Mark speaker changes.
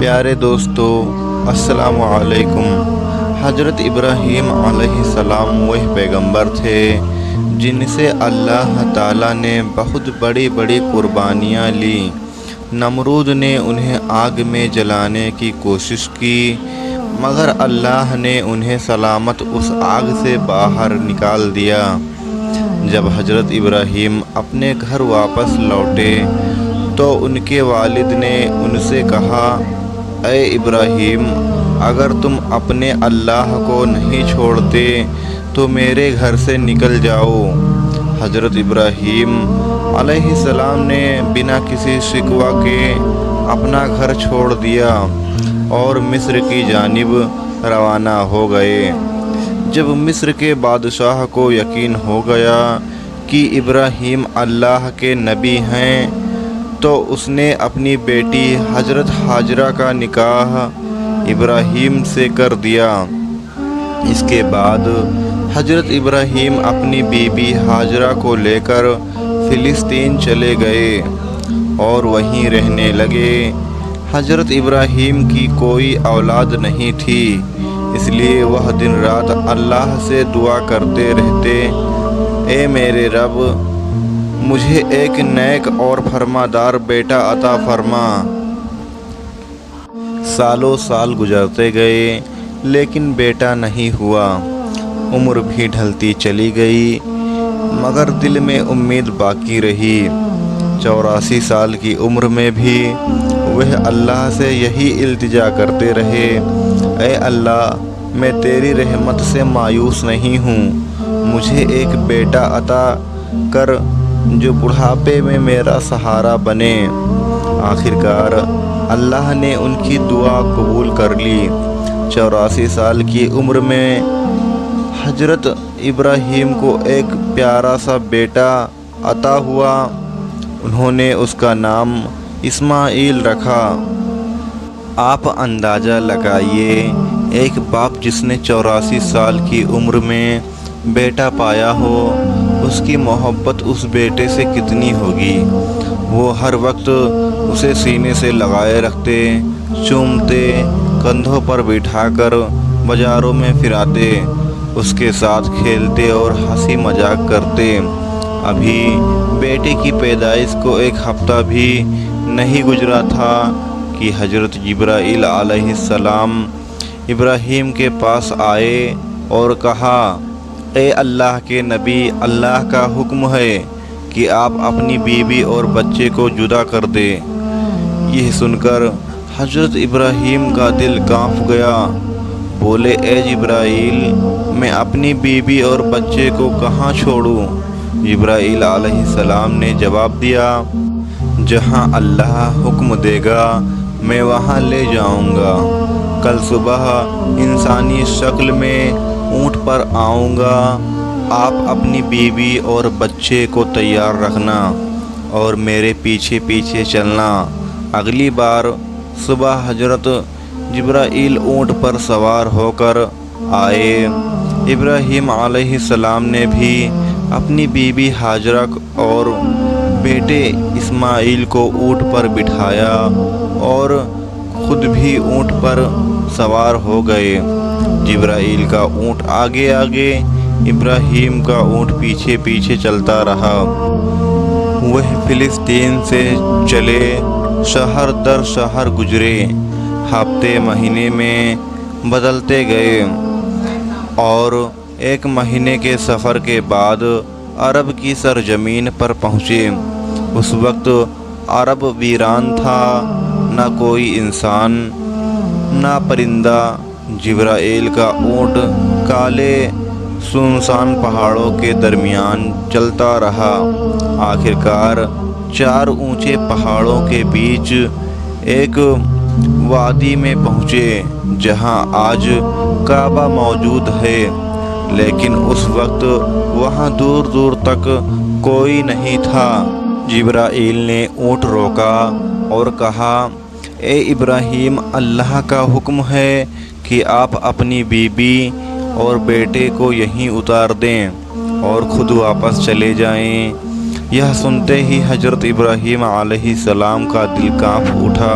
Speaker 1: پیارے دوستو، السلام علیکم۔ حضرت ابراہیم علیہ السلام وہ پیغمبر تھے جن سے اللہ تعالیٰ نے بہت بڑی بڑی قربانیاں لی۔ نمرود نے انہیں آگ میں جلانے کی کوشش کی، مگر اللہ نے انہیں سلامت اس آگ سے باہر نکال دیا۔ جب حضرت ابراہیم اپنے گھر واپس لوٹے تو ان کے والد نے ان سے کہا، اے ابراہیم، اگر تم اپنے اللہ کو نہیں چھوڑتے تو میرے گھر سے نکل جاؤ۔ حضرت ابراہیم علیہ السلام نے بنا کسی شکوہ کے اپنا گھر چھوڑ دیا اور مصر کی جانب روانہ ہو گئے۔ جب مصر کے بادشاہ کو یقین ہو گیا کہ ابراہیم اللہ کے نبی ہیں تو اس نے اپنی بیٹی حضرت ہاجرہ کا نکاح ابراہیم سے کر دیا۔ اس کے بعد حضرت ابراہیم اپنی بیوی ہاجرہ کو لے کر فلسطین چلے گئے اور وہیں رہنے لگے۔ حضرت ابراہیم کی کوئی اولاد نہیں تھی، اس لیے وہ دن رات اللہ سے دعا کرتے رہتے، اے میرے رب، مجھے ایک نیک اور فرمادار بیٹا عطا فرما۔ سالوں سال گزرتے گئے لیکن بیٹا نہیں ہوا۔ عمر بھی ڈھلتی چلی گئی مگر دل میں امید باقی رہی۔ 84 سال کی عمر میں بھی وہ اللہ سے یہی التجا کرتے رہے، اے اللہ، میں تیری رحمت سے مایوس نہیں ہوں، مجھے ایک بیٹا عطا کر جو بڑھاپے میں میرا سہارا بنے۔ آخرکار اللہ نے ان کی دعا قبول کر لی۔ 84 سال کی عمر میں حضرت ابراہیم کو ایک پیارا سا بیٹا عطا ہوا۔ انہوں نے اس کا نام اسماعیل رکھا۔ آپ اندازہ لگائیے، ایک باپ جس نے 84 سال کی عمر میں بیٹا پایا ہو، اس کی محبت اس بیٹے سے کتنی ہوگی۔ وہ ہر وقت اسے سینے سے لگائے رکھتے، چومتے، کندھوں پر بٹھا کر بازاروں میں پھراتے، اس کے ساتھ کھیلتے اور ہنسی مذاق کرتے۔ ابھی بیٹے کی پیدائش کو ایک ہفتہ بھی نہیں گزرا تھا کہ حضرت جبرائیل علیہ السلام ابراہیم کے پاس آئے اور کہا، اے اللہ کے نبی، اللہ کا حکم ہے کہ آپ اپنی بیوی اور بچے کو جدا کر دیں۔ یہ سن کر حضرت ابراہیم کا دل کانپ گیا۔ بولے، اے جبرائیل، میں اپنی بیوی اور بچے کو کہاں چھوڑوں؟ جبرائیل علیہ السلام نے جواب دیا، جہاں اللہ حکم دے گا میں وہاں لے جاؤں گا۔ کل صبح انسانی شکل میں اونٹ پر آؤں گا، آپ اپنی بیوی اور بچے کو تیار رکھنا اور میرے پیچھے پیچھے چلنا۔ اگلی بار صبح حضرت جبرائیل اونٹ پر سوار ہو کر آئے۔ ابراہیم علیہ السلام نے بھی اپنی بیوی ہاجرہ اور بیٹے اسماعیل کو اونٹ پر بٹھایا اور خود بھی اونٹ پر سوار ہو گئے۔ جبرائیل کا اونٹ آگے آگے، ابراہیم کا اونٹ پیچھے پیچھے چلتا رہا۔ وہ فلسطین سے چلے، شہر در شہر گزرے، ہفتے مہینے میں بدلتے گئے اور ایک مہینے کے سفر کے بعد عرب کی سرزمین پر پہنچے۔ اس وقت عرب ویران تھا، نہ کوئی انسان، نہ پرندہ۔ جبرائیل کا اونٹ کالے سنسان پہاڑوں کے درمیان چلتا رہا۔ آخرکار 4 اونچے پہاڑوں کے بیچ ایک وادی میں پہنچے جہاں آج کعبہ موجود ہے، لیکن اس وقت وہاں دور دور تک کوئی نہیں تھا۔ جبرائیل نے اونٹ روکا اور کہا، اے ابراہیم، اللہ کا حکم ہے کہ آپ اپنی بیوی اور بیٹے کو یہیں اتار دیں اور خود واپس چلے جائیں۔ یہ سنتے ہی حضرت ابراہیم علیہ السلام کا دل کانپ اٹھا۔